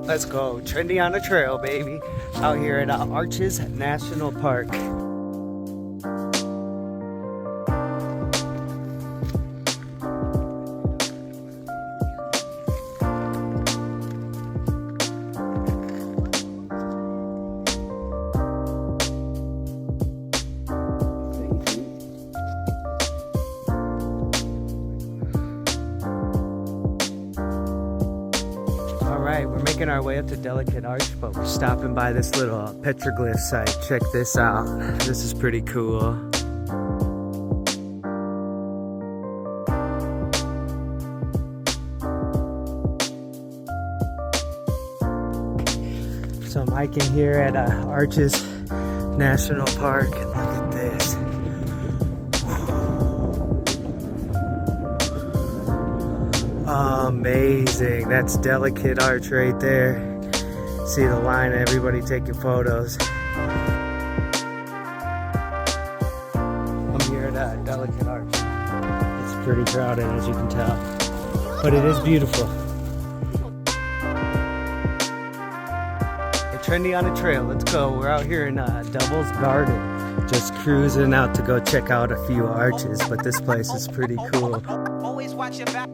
Let's go. Trendy on the trail, baby. Out here at Arches National Park. Alright, we're making our way up to Delicate Arch, but we're stopping by this little petroglyph site. Check this out. This is pretty cool. So I'm hiking here at Arches National Park, and look at this. Amazing. That's Delicate Arch right there. See the line, everybody taking photos. I'm here at Delicate Arch. It's pretty crowded, as you can tell, but it is beautiful. Hey, Trendy on the trail, let's go. We're out here in Devil's Garden, just cruising out to go check out a few arches, but this place is pretty cool. Always watch your back.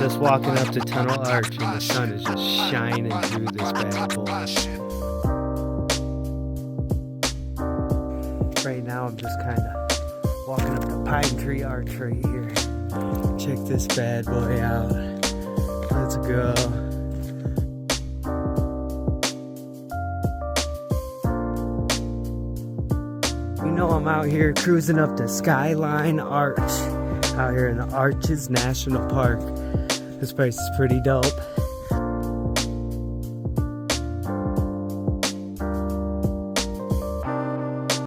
Just walking up to Tunnel Arch, and the sun is just shining through this bad boy. Right now I'm just kind of walking up to Pine Tree Arch right here. Check this bad boy out. Let's go. You know I'm out here cruising up to Skyline Arch. Out here in the Arches National Park. This place is pretty dope.